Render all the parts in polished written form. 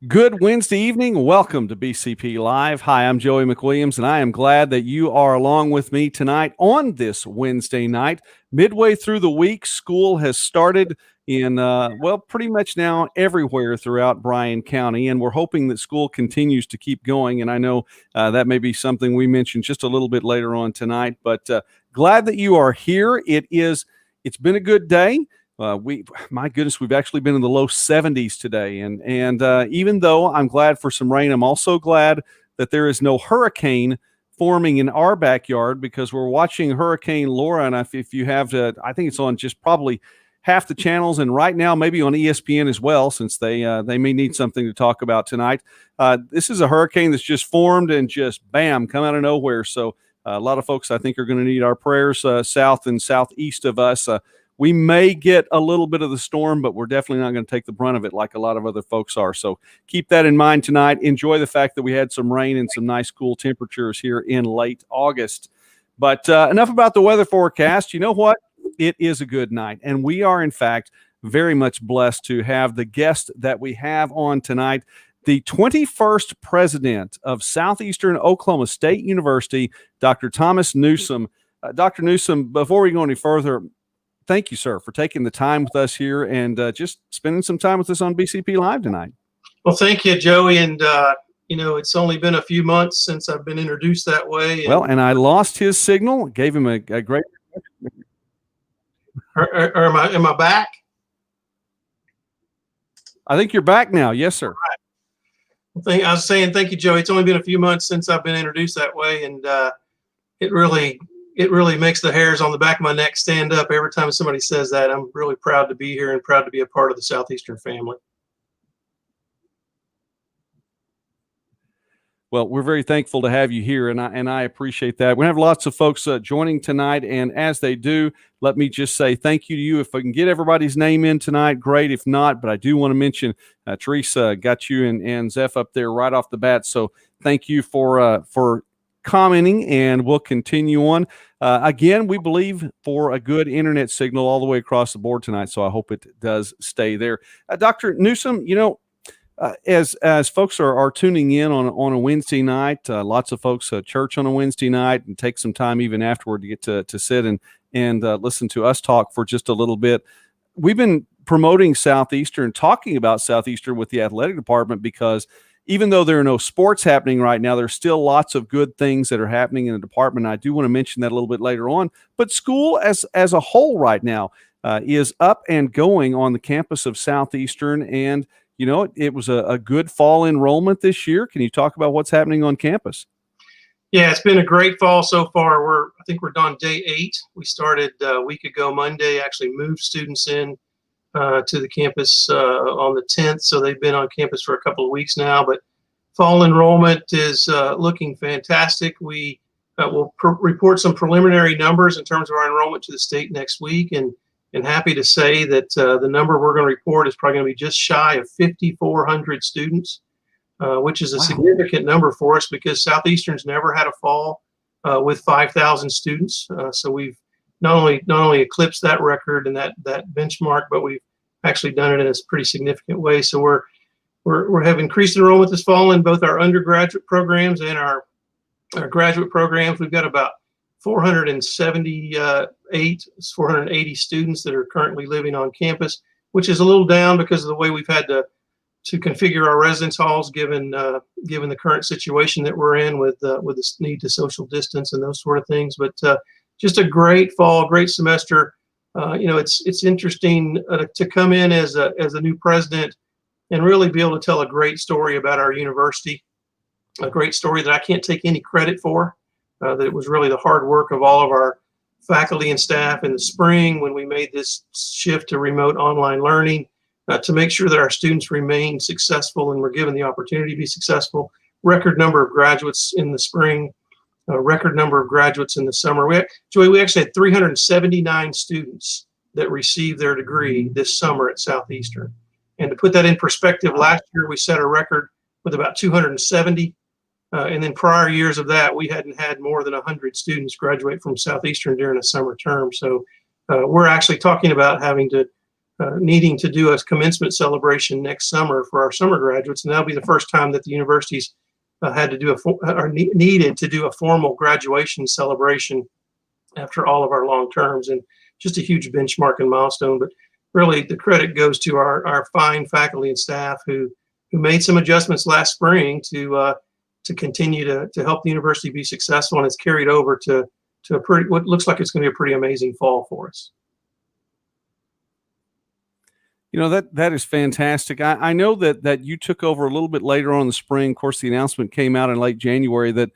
Good Wednesday evening. Welcome to BCP Live. Hi, I'm Joey McWilliams, and I am glad that you are along with me tonight on this Wednesday night. Midway through the week, school has started in, pretty much now everywhere throughout Bryan County, and we're hoping that school continues to keep going. And I know that may be something we mention just a little bit later on tonight, but glad that you are here. It's been a good day. My goodness, we've actually been in the low 70s today, and even though I'm glad for some rain, I'm also glad that there is no hurricane forming in our backyard because we're watching Hurricane Laura, and if you have to, I think it's on just probably half the channels, and right now maybe on ESPN as well, since they may need something to talk about tonight. This is a hurricane that's just formed and just bam, come out of nowhere. So a lot of folks I think are going to need our prayers south and southeast of us. We may get a little bit of the storm, but we're definitely not going to take the brunt of it like a lot of other folks are. So keep that in mind tonight. Enjoy the fact that we had some rain and some nice cool temperatures here in late August. But enough about the weather forecast. You know what? It is a good night. And we are, in fact, very much blessed to have the guest that we have on tonight, the 21st president of Southeastern Oklahoma State University, Dr. Thomas Newsom. Dr. Newsom, before we go any further, thank you, sir, for taking the time with us here and just spending some time with us on BCP Live tonight. Well, thank you, Joey. And, it's only been a few months since I've been introduced that way. And I lost his signal, gave him a great. Or am I back? I think you're back now. Yes, sir. Right. I was saying, thank you, Joey. It's only been a few months since I've been introduced that way. And it really makes the hairs on the back of my neck stand up every time somebody says that. I'm really proud to be here and proud to be a part of the Southeastern family. Well, we're very thankful to have you here, and I appreciate that. We have lots of folks joining tonight, and as they do, let me just say thank you to you. If I can get everybody's name in tonight, great. If not, but I do want to mention Teresa got you and Zeph up there right off the bat, so thank you for commenting, and we'll continue on. Again, we believe for a good internet signal all the way across the board tonight, so I hope it does stay there. Dr. Newsom, as folks are tuning in on a Wednesday night, lots of folks church on a Wednesday night and take some time even afterward to get to sit and listen to us talk for just a little bit. We've been promoting Southeastern, talking about Southeastern with the athletic department because even though there are no sports happening right now, there's still lots of good things that are happening in the department. I do want to mention that a little bit later on. But school as a whole right now is up and going on the campus of Southeastern. And, it was a good fall enrollment this year. Can you talk about what's happening on campus? Yeah, it's been a great fall so far. I think we're on day 8. We started a week ago Monday, actually moved students in to the campus on the 10th. So they've been on campus for a couple of weeks now, but fall enrollment is looking fantastic. We will report some preliminary numbers in terms of our enrollment to the state next week. And happy to say that the number we're going to report is probably going to be just shy of 5,400 students, which is a significant number for us because Southeastern's never had a fall with 5,000 students. So we've not only eclipsed that record and that benchmark, but we've actually done it in a pretty significant way. So we're have increased enrollment this fall in both our undergraduate programs and our graduate programs. We've got about 480 students that are currently living on campus, which is a little down because of the way we've had to configure our residence halls given the current situation that we're in with the need to social distance and those sort of things. But just a great fall, great semester. It's interesting to come in as a new president and really be able to tell a great story about our university, a great story that I can't take any credit for. That it was really the hard work of all of our faculty and staff in the spring when we made this shift to remote online learning to make sure that our students remain successful and were given the opportunity to be successful. Record number of graduates in the spring, record number of graduates in the summer. Joey, we actually had 379 students that received their degree this summer at Southeastern. And to put that in perspective, last year we set a record with about 270. And then prior years of that, we hadn't had more than 100 students graduate from Southeastern during a summer term. So we're actually talking about having to needing to do a commencement celebration next summer for our summer graduates, and that'll be the first time that the universities had to do needed to do a formal graduation celebration after all of our long terms, and just a huge benchmark and milestone. But really, the credit goes to our fine faculty and staff who made some adjustments last spring to continue to help the university be successful, and it's carried over to what looks like it's going to be a pretty amazing fall for us. That is fantastic. I know that you took over a little bit later on in the spring. Of course, the announcement came out in late January that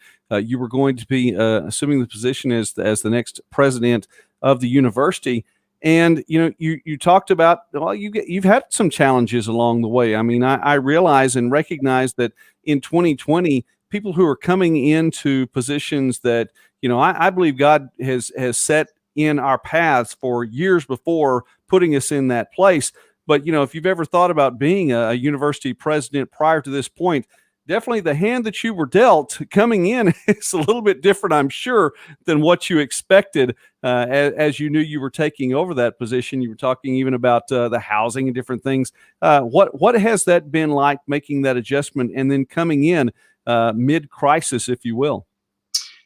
you were going to be assuming the position as the next president of the university. And you talked about, well, you've had some challenges along the way. I mean, I realize and recognize that in 2020, people who are coming into positions that I believe God has set in our paths for years before putting us in that place. But, if you've ever thought about being a university president prior to this point, definitely the hand that you were dealt coming in is a little bit different, I'm sure, than what you expected as you knew you were taking over that position. You were talking even about the housing and different things. What has that been like, making that adjustment and then coming in mid-crisis, if you will?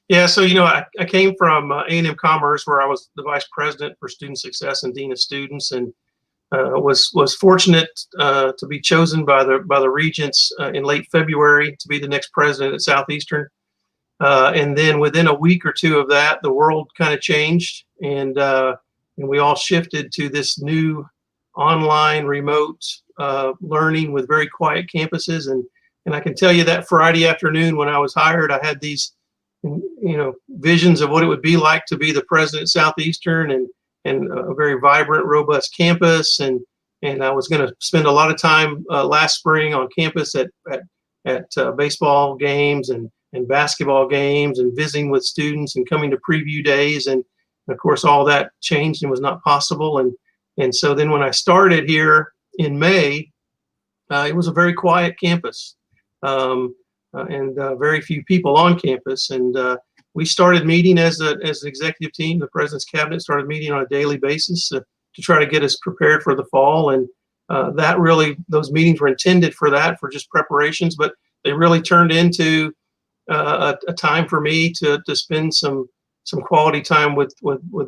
Yeah, so, I came from A&M Commerce, where I was the vice president for student success and dean of students, and was fortunate to be chosen by the regents in late February to be the next president at Southeastern. And then within a week or two of that, the world kind of changed, and we all shifted to this new online remote learning with very quiet campuses. And I can tell you that Friday afternoon when I was hired, I had these visions of what it would be like to be the president at Southeastern, and a very vibrant, robust campus. And I was going to spend a lot of time last spring on campus at baseball games and basketball games and visiting with students and coming to preview days. And of course, all that changed and was not possible. And so then when I started here in May, it was a very quiet campus and very few people on campus. And we started meeting as an executive team. The president's cabinet started meeting on a daily basis to try to get us prepared for the fall. And those meetings were intended for just preparations, but they really turned into a time for me to spend some quality time with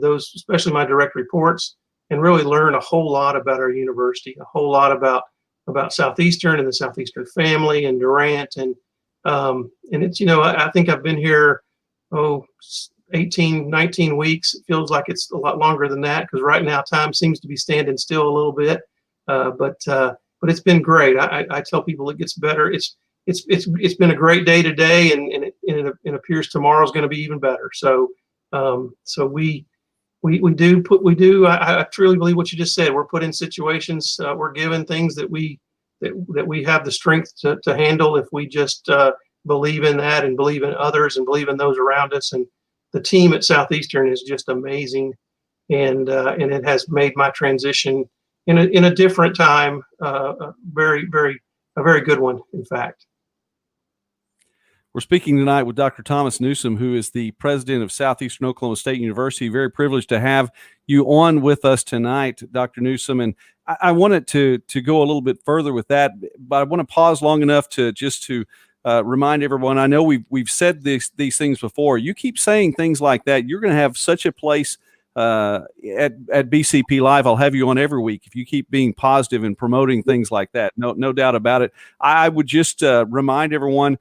those, especially my direct reports, and really learn a whole lot about our university, a whole lot about Southeastern and the Southeastern family and Durant. And it's, I think I've been here 18, 19 weeks. It feels like it's a lot longer than that, because right now time seems to be standing still a little bit. But it's been great. I tell people it gets better. It's been a great day today, and it appears tomorrow is going to be even better. So we do. I truly believe what you just said. We're put in situations. We're given things that we have the strength to handle if we just believe in that and believe in others and believe in those around us. And the team at Southeastern is just amazing, and it has made my transition in a different time a very good one, in fact. We're speaking tonight with Dr. Thomas Newsom, who is the president of Southeastern Oklahoma State University. Very privileged to have you on with us tonight, Dr. Newsom. And I wanted to go a little bit further with that, but I want to pause long enough to remind everyone. I know we've said these things before. You keep saying things like that, you're going to have such a place at BCP Live. I'll have you on every week if you keep being positive and promoting things like that. No doubt about it. I would just remind everyone.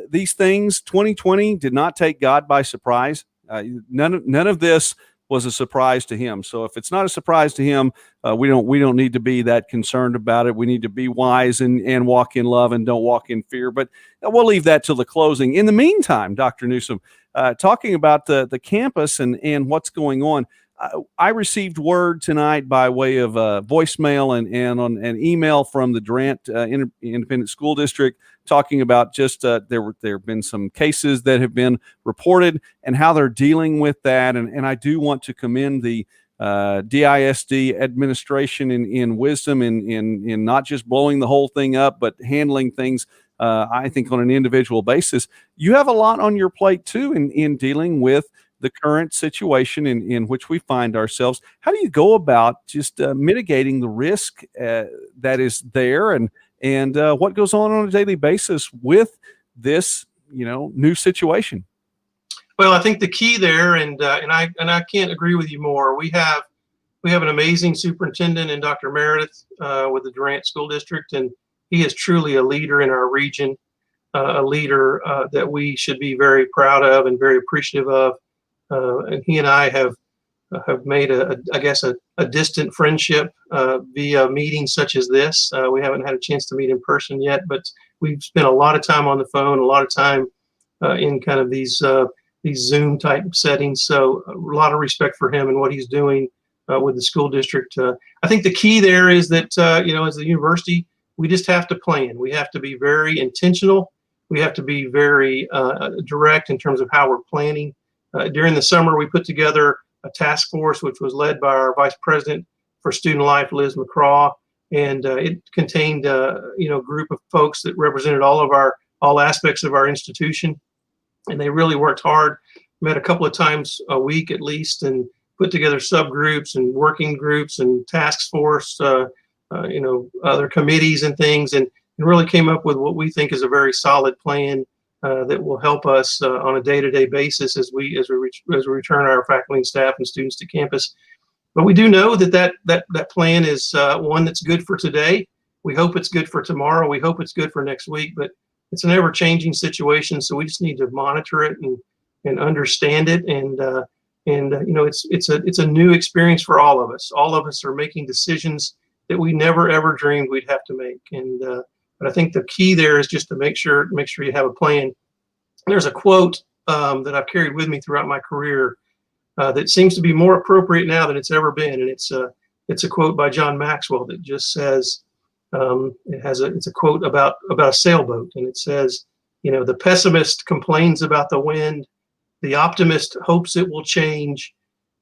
These things, 2020 did not take God by surprise. None of this was a surprise to him. So if it's not a surprise to him, we don't need to be that concerned about it. We need to be wise and walk in love and don't walk in fear. But we'll leave that till the closing. In the meantime, Dr. Newsom, talking about the campus and what's going on, I received word tonight by way of voicemail and on an email from the Durant Independent School District, talking about just there have been some cases that have been reported and how they're dealing with that. And I do want to commend the DISD administration in wisdom in not just blowing the whole thing up, but handling things, I think, on an individual basis. You have a lot on your plate, too, in dealing with the current situation in which we find ourselves. How do you go about just mitigating the risk that is there, and what goes on a daily basis with this, new situation? Well, I think the key there, and I can't agree with you more. We have an amazing superintendent in Dr. Meredith with the Durant School District, and he is truly a leader in our region, a leader that we should be very proud of and very appreciative of. And he and I have made a distant friendship via meetings such as this. We haven't had a chance to meet in person yet, but we've spent a lot of time on the phone, a lot of time in kind of these Zoom type settings. So a lot of respect for him and what he's doing with the school district. I think the key there is that, as the university, we just have to plan. We have to be very intentional. We have to be very direct in terms of how we're planning. During the summer, we put together a task force, which was led by our Vice President for Student Life, Liz McCraw, and it contained a group of folks that represented all aspects of our institution, and they really worked hard. Met a couple of times a week at least, and put together subgroups and working groups and task force, other committees and things, and really came up with what we think is a very solid plan that will help us on a day-to-day basis as we return our faculty and staff and students to campus. But we do know that plan is one that's good for today. We hope it's good for tomorrow. We hope it's good for next week. But it's an ever-changing situation, so we just need to monitor it and understand it. And it's a new experience for all of us. All of us are making decisions that we never ever dreamed we'd have to make. But I think the key there is just to make sure you have a plan. There's a quote that I've carried with me throughout my career that seems to be more appropriate now than it's ever been, and it's a quote by John Maxwell that just says, it's a quote about a sailboat, and it says, the pessimist complains about the wind, the optimist hopes it will change,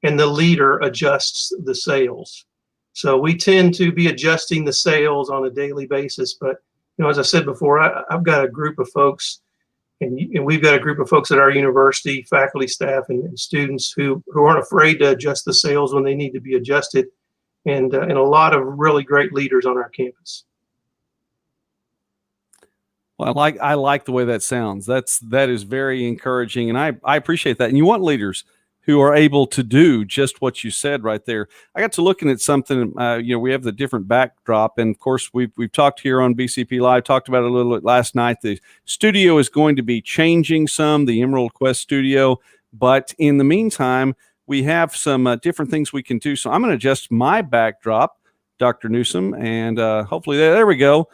and the leader adjusts the sails. So we tend to be adjusting the sails on a daily basis, but as I said before, I've got a group of folks, and we've got a group of folks at our university, faculty, staff, and students who aren't afraid to adjust the sails when they need to be adjusted, and a lot of really great leaders on our campus. Well, I like the way that sounds. That is very encouraging, and I appreciate that. And you want leaders who are able to do just what you said right there. I got to looking at something. We have the different backdrop, and of course we've talked here on BCP Live, talked about it a little bit last night. The studio is going to be changing some, the Emerald Quest studio, but in the meantime, we have some different things we can do. So I'm going to adjust my backdrop, Dr. Newsom, and hopefully there we go.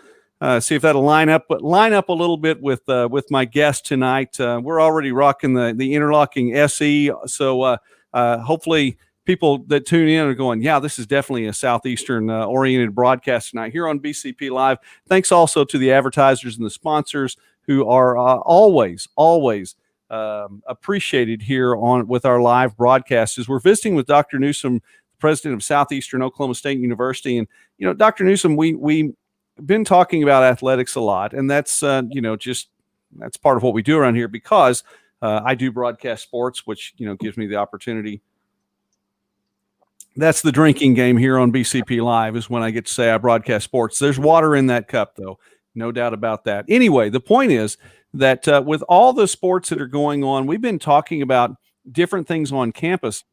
See if that'll line up a little bit with my guest tonight. We're already rocking the interlocking SE, so hopefully people that tune in are going, yeah, this is definitely a Southeastern oriented broadcast tonight here on BCP Live. Thanks also to the advertisers and the sponsors who are always appreciated here with our live broadcasts. As we're visiting with Dr. Newsom, president of Southeastern Oklahoma State University, and Dr. Newsom, we been talking about athletics a lot, and that's that's part of what we do around here, because I do broadcast sports, which gives me the opportunity. That's the drinking game here on BCP Live, is when I get to say I broadcast sports. There's water in that cup, though, no doubt about that. Anyway, the point is that with all the sports that are going on, we've been talking about different things on campus.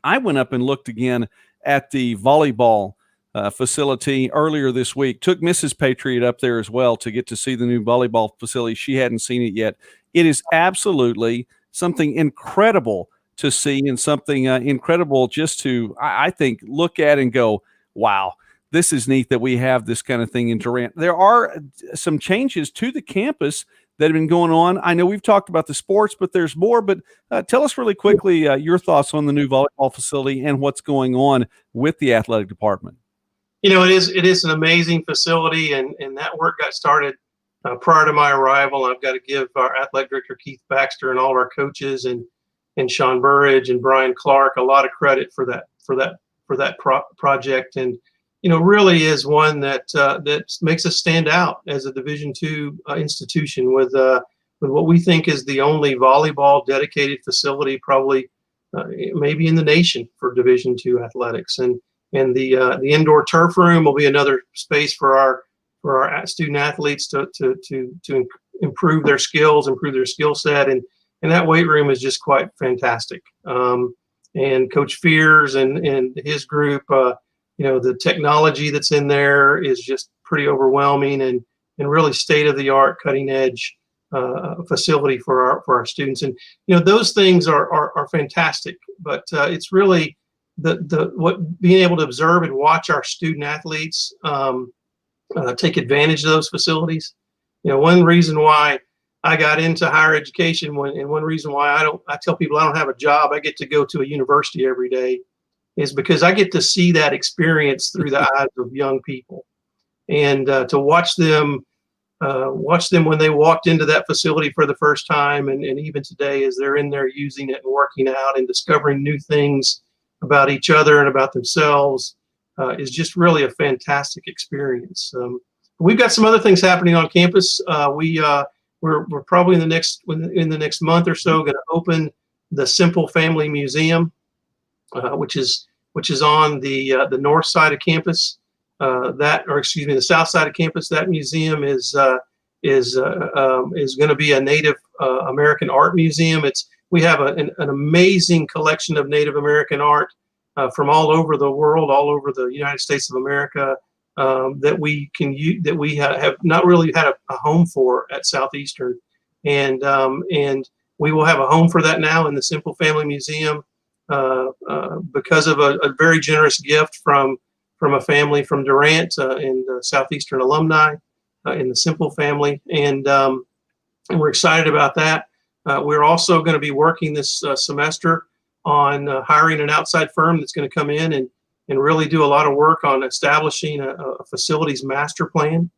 I went up and looked again at the volleyball facility earlier this week. Took Mrs. Patriot up there as well to get to see the new volleyball facility. She hadn't seen it yet. It is absolutely something incredible to see, and something incredible just to, I think, look at and go, wow, this is neat that we have this kind of thing in Durant. There are some changes to the campus that have been going on. I know we've talked about the sports, but there's more. But tell us really quickly your thoughts on the new volleyball facility and what's going on with the athletic department. It is an amazing facility, and that work got started prior to my arrival. I've got to give our athletic director, Keith Baxter, and all of our coaches, and Sean Burridge and Brian Clark, a lot of credit for that project. And really is one that makes us stand out as a Division II institution with what we think is the only volleyball dedicated facility probably maybe in the nation for Division II athletics. And the indoor turf room will be another space for our student athletes to improve their skills, improve their skill set, and that weight room is just quite fantastic. And Coach Fears and his group, the technology that's in there is just pretty overwhelming and really state of the art, cutting edge facility for our students. And those things are fantastic, but it's really what being able to observe and watch our student athletes take advantage of those facilities. One reason why I got into higher education, and one reason why I tell people I don't have a job, I get to go to a university every day, is because I get to see that experience through the eyes of young people, and to watch them when they walked into that facility for the first time, and even today as they're in there using it and working out and discovering new things about each other and about themselves, is just really a fantastic experience. We've got some other things happening on campus. We're probably in the next month or so going to open the Simple Family Museum, which is on the north side of campus. The south side of campus. That museum is going to be a Native American art museum. We have an amazing collection of Native American art from all over the world, all over the United States of America, that we have not really had a home for at Southeastern, and we will have a home for that now in the Simple Family Museum because of a very generous gift from a family from Durant and Southeastern alumni in the Simple family, and we're excited about that. We're also going to be working this semester on hiring an outside firm that's going to come in and really do a lot of work on establishing a facilities master plan.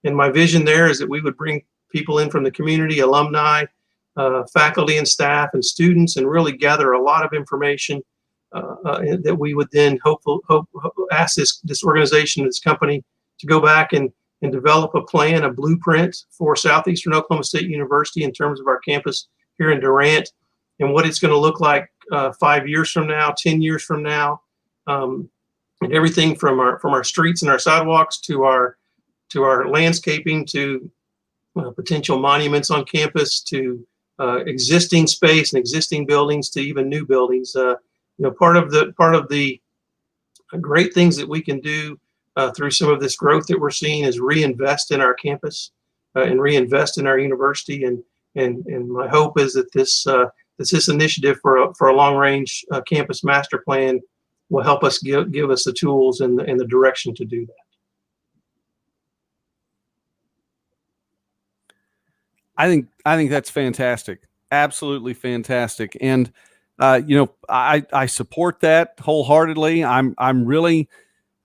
And my vision there is that we would bring people in from the community, alumni, faculty and staff and students, and really gather a lot of information that we would then hope ask this organization, this company, to go back and develop a plan, a blueprint for Southeastern Oklahoma State University in terms of our campus here in Durant, and what it's going to look like 5 years from now, 10 years from now, and everything from our streets and our sidewalks to our landscaping to potential monuments on campus to existing space and existing buildings to even new buildings. Part of the great things that we can do through some of this growth that we're seeing is reinvest in our campus and reinvest in our university. And my hope is that this initiative for a long range campus master plan will help us give us the tools and the direction to do that. I think that's fantastic. Absolutely fantastic. And I support that wholeheartedly. I'm really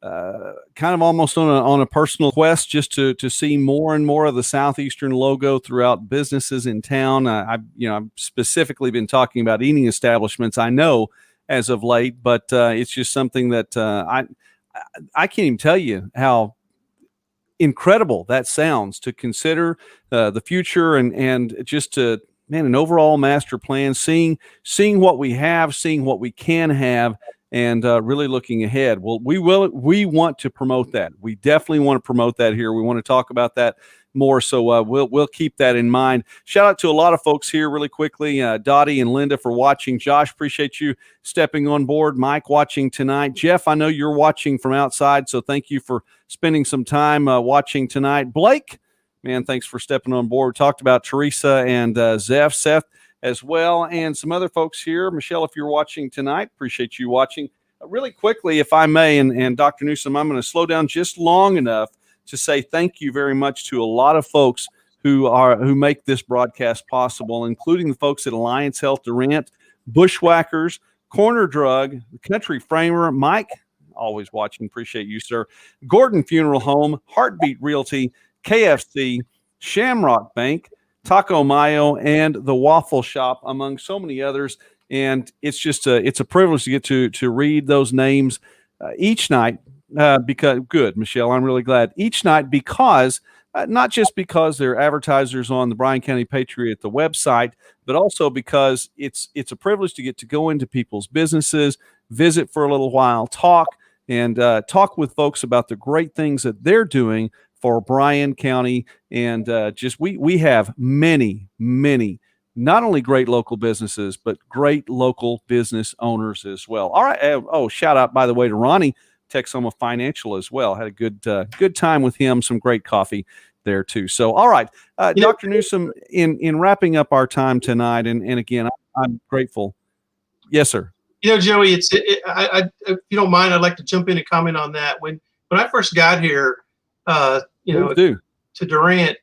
kind of almost on a personal quest just to see more and more of the Southeastern logo throughout businesses in town. I've specifically been talking about eating establishments, I know, as of late, but it's just something that I can't even tell you how incredible that sounds to consider the future and just to, an overall master plan, seeing what we have, seeing what we can have, and really looking ahead. Well, we want to promote that. We definitely want to promote that here. We want to talk about that more. So we'll keep that in mind. Shout out to a lot of folks here really quickly. Dottie and Linda for watching. Josh, appreciate you stepping on board. Mike watching tonight. Jeff, I know you're watching from outside, so thank you for spending some time watching tonight. Blake, man, thanks for stepping on board. We talked about Teresa and Seth as well, and some other folks here. Michelle, if you're watching tonight, appreciate you watching. Really quickly, if I may, and Dr. Newsom, I'm going to slow down just long enough to say thank you very much to a lot of folks who make this broadcast possible, including the folks at Alliance Health Durant, Bushwhackers, Corner Drug, Country Framer, Mike, always watching, appreciate you, sir, Gordon Funeral Home, Heartbeat Realty, KFC, Shamrock Bank, Taco Mayo, and the Waffle Shop, among so many others. And it's just it's a privilege to get to read those names each night because, good, Michelle, I'm really glad, each night because not just because they're advertisers on the Bryan County Patriot, the website, but also because it's a privilege to get to go into people's businesses, visit for a little while, and talk with folks about the great things that they're doing for Bryan County. And just we have many, not only great local businesses, but great local business owners as well. All right. Oh, shout out, by the way, to Ronnie, Texoma Financial as well. Had a good time with him. Some great coffee there too. So, all right, Dr. Newsom, in wrapping up our time tonight, and again, I'm grateful. Yes, sir. Joey, if you don't mind, I'd like to jump in and comment on that. When I first got here, to Durant,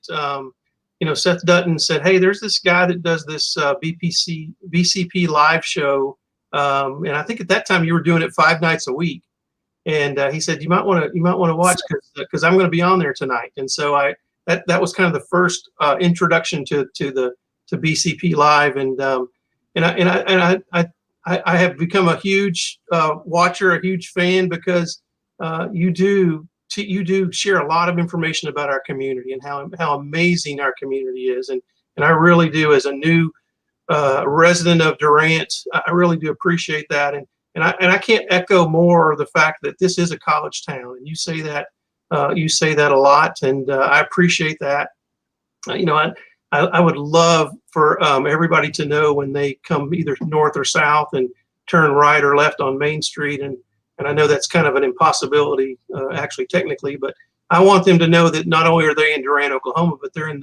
Seth Dutton said, "Hey, there's this guy that does this BCP live show," and I think at that time you were doing it 5 nights a week. And he said, "You might want to watch because I'm going to be on there tonight." And so that was kind of the first introduction to BCP Live, and I have become a huge watcher, a huge fan, because you do share a lot of information about our community and how amazing our community is, and I really do, as a new resident of Durant, I really do appreciate that, and I can't echo more the fact that this is a college town, and you say that a lot, and I appreciate that. I would love for everybody to know when they come either north or south and turn right or left on Main Street, and I know that's kind of an impossibility, actually, technically, but I want them to know that not only are they in Durant, Oklahoma, but they're in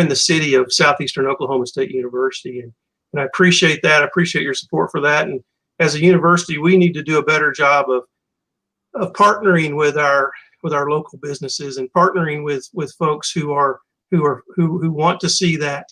the city of Southeastern Oklahoma State University, and I appreciate that. I appreciate your support for that, and as a university, we need to do a better job of partnering with our local businesses and partnering with folks who want to see that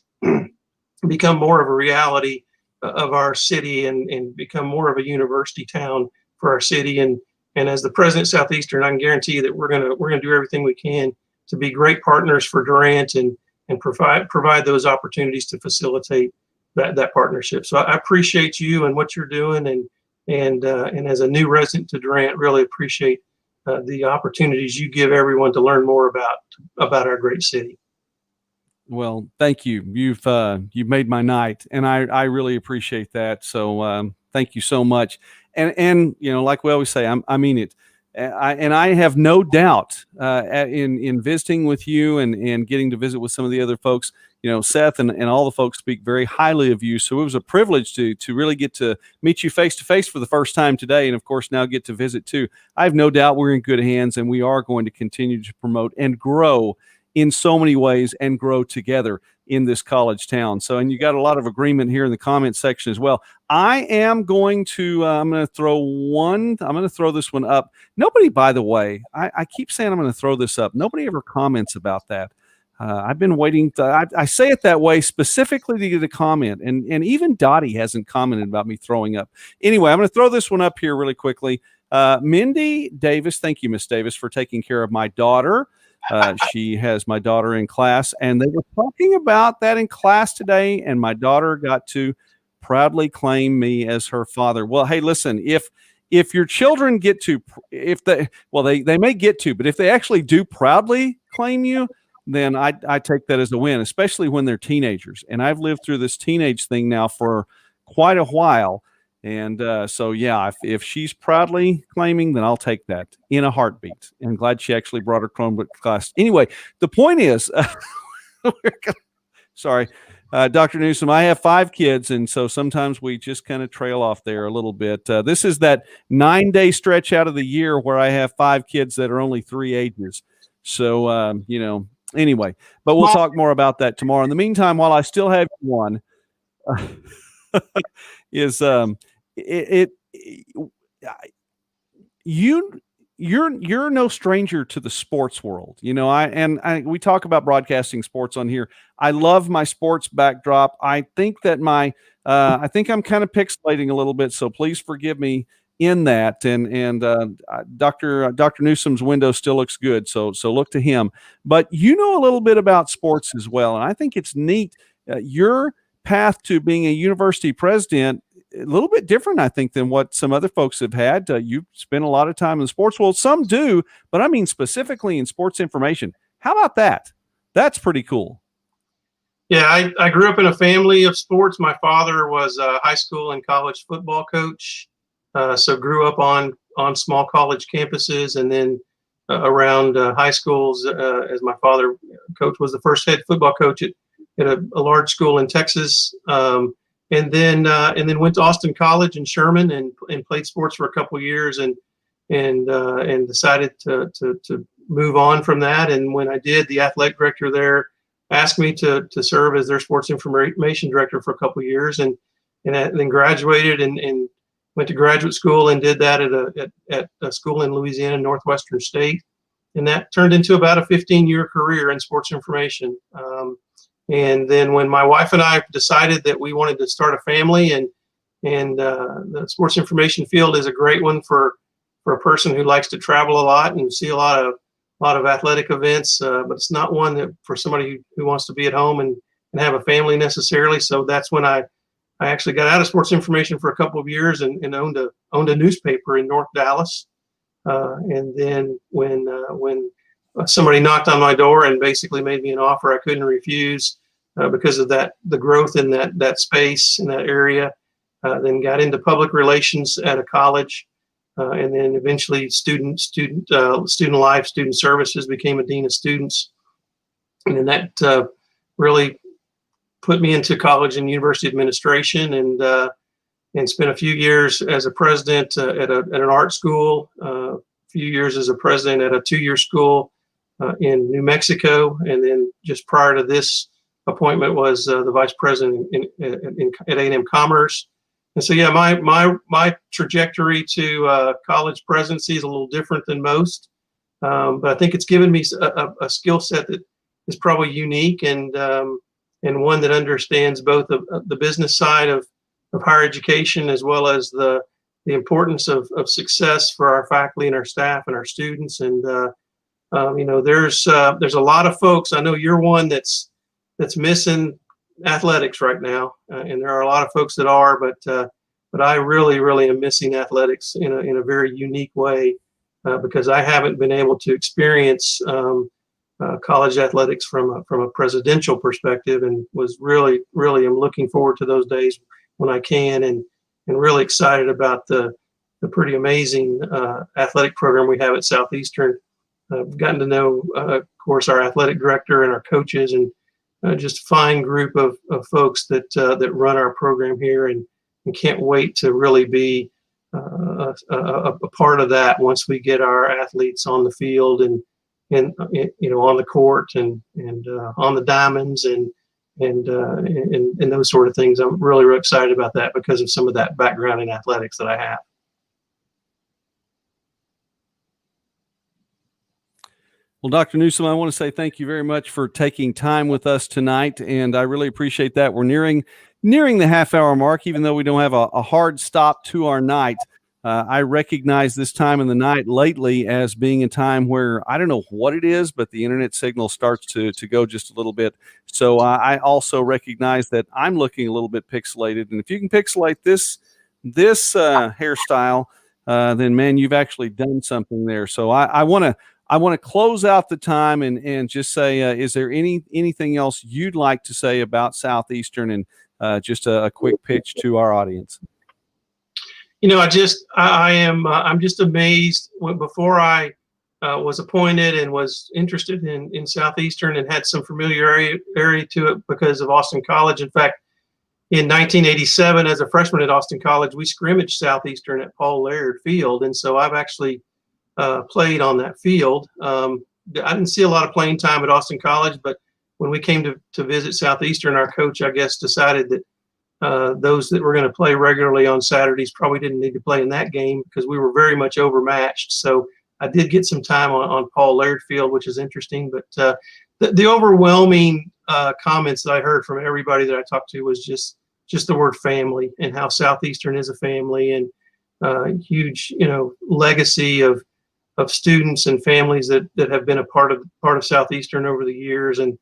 become more of a reality of our city and become more of a university town for our city. And as the president of Southeastern, I can guarantee you that we're gonna do everything we can to be great partners for Durant and provide those opportunities to facilitate that partnership. So I appreciate you and what you're doing, and as a new resident to Durant, really appreciate the opportunities you give everyone to learn more about our great city. Well, thank you. You've made my night, and I really appreciate that. So thank you so much. And like we always say, I mean it. I have no doubt in visiting with you and getting to visit with some of the other folks. Seth and all the folks speak very highly of you. So it was a privilege to really get to meet you face to face for the first time today. And of course, now get to visit too. I have no doubt we're in good hands, and we are going to continue to promote and grow in so many ways and grow together in this college town. So, and you got a lot of agreement here in the comment section as well. I am going to, I'm going to throw this one up. Nobody, by the way, I keep saying I'm going to throw this up. Nobody ever comments about that. I've been waiting. I say it that way specifically to get a comment, and even Dottie hasn't commented about me throwing up. Anyway, I'm going to throw this one up here really quickly. Mindy Davis, thank you, Miss Davis, for taking care of my daughter. She has my daughter in class, and they were talking about that in class today, and my daughter got to proudly claim me as her father. Well, hey, listen, if your children get to, they may get to, but if they actually do proudly claim you, then I take that as a win, especially when they're teenagers. And I've lived through this teenage thing now for quite a while. And so, yeah, if she's proudly claiming, then I'll take that in a heartbeat. And I'm glad she actually brought her Chromebook class. Anyway, the point is, sorry, Dr. Newsom, I have 5 kids, and so sometimes we just kind of trail off there a little bit. This is that 9-day stretch out of the year where I have 5 kids that are only 3 ages. So, anyway, but we'll talk more about that tomorrow. In the meantime, while I still have one, you're no stranger to the sports world. We talk about broadcasting sports on here. I love my sports backdrop. I think that I think I'm kind of pixelating a little bit, so please forgive me in that. And Dr. Newsom's window still looks good, so look to him. But you know a little bit about sports as well, and I think it's neat. Your path to being a university president, a little bit different, I think, than what some other folks have had. You've spent a lot of time in the sports world. Some do, but I mean specifically in sports information. How about that? That's pretty cool. Yeah, I grew up in a family of sports. My father was a high school and college football coach, so grew up on small college campuses, and then around high schools, as my father coach was the first head football coach at a large school in Texas, and then went to Austin College in Sherman and played sports for a couple of years, and decided to move on from that. And when I did, the athletic director there asked me to serve as their sports information director for a couple of years, and then graduated and went to graduate school and did that at a school in Louisiana, Northwestern State. And that turned into about a 15-year career in sports information. And then when my wife and I decided that we wanted to start a family, and the sports information field is a great one for a person who likes to travel a lot and see a lot of athletic events, but it's not one that for somebody who wants to be at home and have a family necessarily. So that's when I actually got out of sports information for a couple of years and owned a newspaper in North Dallas. And then when somebody knocked on my door and basically made me an offer I couldn't refuse because of the growth in that space in that area, then got into public relations at a college. And then eventually student life, student services, became a dean of students. And then that really put me into college and university administration, and spent a few years as a president at an art school, a few years as a president at a 2-year school in New Mexico. And then just prior to this appointment was the vice president at A&M Commerce. And so, yeah, my trajectory to college presidency is a little different than most, but I think it's given me a skill set that is probably unique, and one that understands both the business side of higher education as well as the importance of success for our faculty and our staff and our students. And there's a lot of folks. I know you're one that's missing athletics right now, and there are a lot of folks that are, but I really am missing athletics in a very unique way, because I haven't been able to experience college athletics from a presidential perspective, and was really am looking forward to those days when I can, and really excited about the pretty amazing athletic program we have at Southeastern. I've gotten to know, of course, our athletic director and our coaches, and just a fine group of folks that run our program here, and can't wait to really be a part of that once we get our athletes on the field and on the court and on the diamonds and those sort of things. I'm really excited about that because of some of that background in athletics that I have. Well, Dr. Newsom, I want to say thank you very much for taking time with us tonight, and I really appreciate that. We're nearing the half-hour mark, even though we don't have a hard stop to our night. I recognize this time in the night lately as being a time where I don't know what it is, but the internet signal starts to go just a little bit. So I also recognize that I'm looking a little bit pixelated, and if you can pixelate this hairstyle, then man, you've actually done something there. So I want to close out the time and just say, is there anything else you'd like to say about Southeastern, and just a quick pitch to our audience? I'm just amazed. Before I was appointed and was interested in Southeastern and had some familiarity to it because of Austin College. In fact, in 1987, as a freshman at Austin College, we scrimmaged Southeastern at Paul Laird Field, and so I've actually played on that field. I didn't see a lot of playing time at Austin College, but when we came to visit Southeastern, our coach, I guess, decided that those that were going to play regularly on Saturdays probably didn't need to play in that game because we were very much overmatched. So I did get some time on Paul Laird Field, which is interesting. But the overwhelming comments that I heard from everybody that I talked to was just the word family, and how Southeastern is a family, and huge legacy of students and families that have been a part of Southeastern over the years, and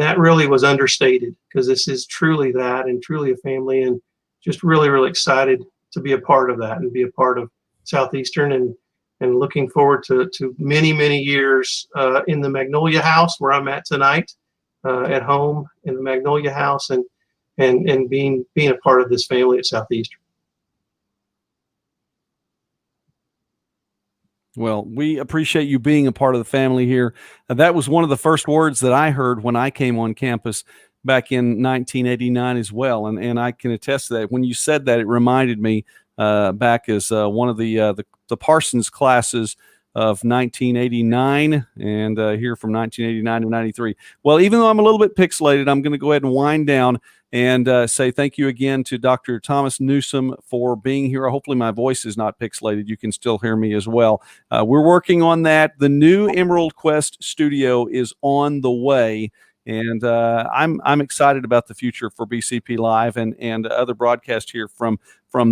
that really was understated, because this is truly that, and truly a family, and just really excited to be a part of that and be a part of Southeastern. And and looking forward to many, many years in the Magnolia House where I'm at tonight, at home in the Magnolia House, and being a part of this family at Southeastern. Well, we appreciate you being a part of the family here. That was one of the first words that I heard when I came on campus back in 1989 as well. And I can attest to that. When you said that, it reminded me back as one of the Parsons classes of 1989 and here from 1989 to 93. Well, even though I'm a little bit pixelated, I'm going to go ahead and wind down and say thank you again to Dr. Thomas Newsom for being here. Hopefully my voice is not pixelated. You can still hear me as well. We're working on that. The new Emerald Quest studio is on the way. And I'm excited about the future for BCP Live and other broadcasts here from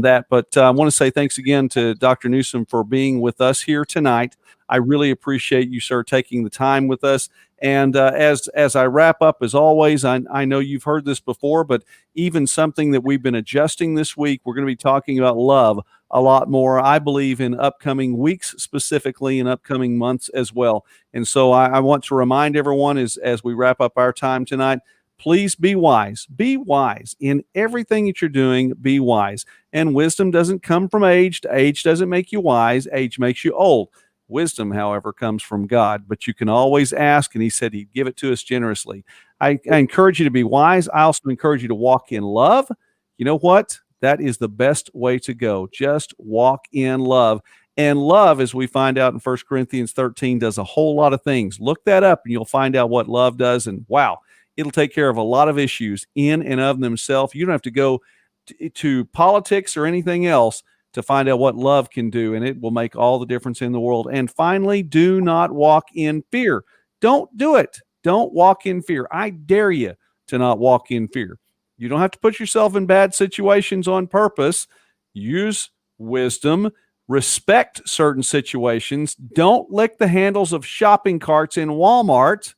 that. But I want to say thanks again to Dr. Newsom for being with us here tonight. I really appreciate you, sir, taking the time with us. And as I wrap up, as always, I know you've heard this before, but even something that we've been adjusting this week, we're going to be talking about love a lot more, I believe, in upcoming weeks specifically, in upcoming months as well. And so I want to remind everyone as we wrap up our time tonight, please be wise. Be wise in everything that you're doing. Be wise. And wisdom doesn't come from age. Age doesn't make you wise. Age makes you old. Wisdom, however, comes from God, but you can always ask, and he said he'd give it to us generously. I encourage you to be wise. I also encourage you to walk in love. You know what? That is the best way to go. Just walk in love. And love, as we find out in 1 Corinthians 13, does a whole lot of things. Look that up, and you'll find out what love does, and wow, it'll take care of a lot of issues in and of themselves. You don't have to go to politics or anything else to find out what love can do, and it will make all the difference in the world. And finally, do not walk in fear. Don't do it. Don't walk in fear. I dare you to not walk in fear. You don't have to put yourself in bad situations on purpose. Use wisdom. Respect certain situations. Don't lick the handles of shopping carts in Walmart,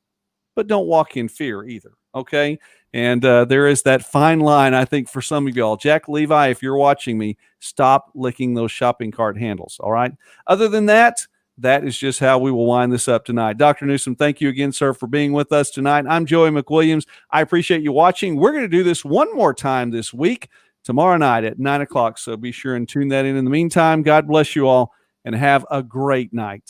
but don't walk in fear either. Okay? And there is that fine line, I think, for some of y'all. Jack Levi, if you're watching me, stop licking those shopping cart handles, all right? Other than that, that is just how we will wind this up tonight. Dr. Newsom, thank you again, sir, for being with us tonight. I'm Joey McWilliams. I appreciate you watching. We're going to do this one more time this week, tomorrow night at 9 o'clock, so be sure and tune that in. In the meantime, God bless you all, and have a great night.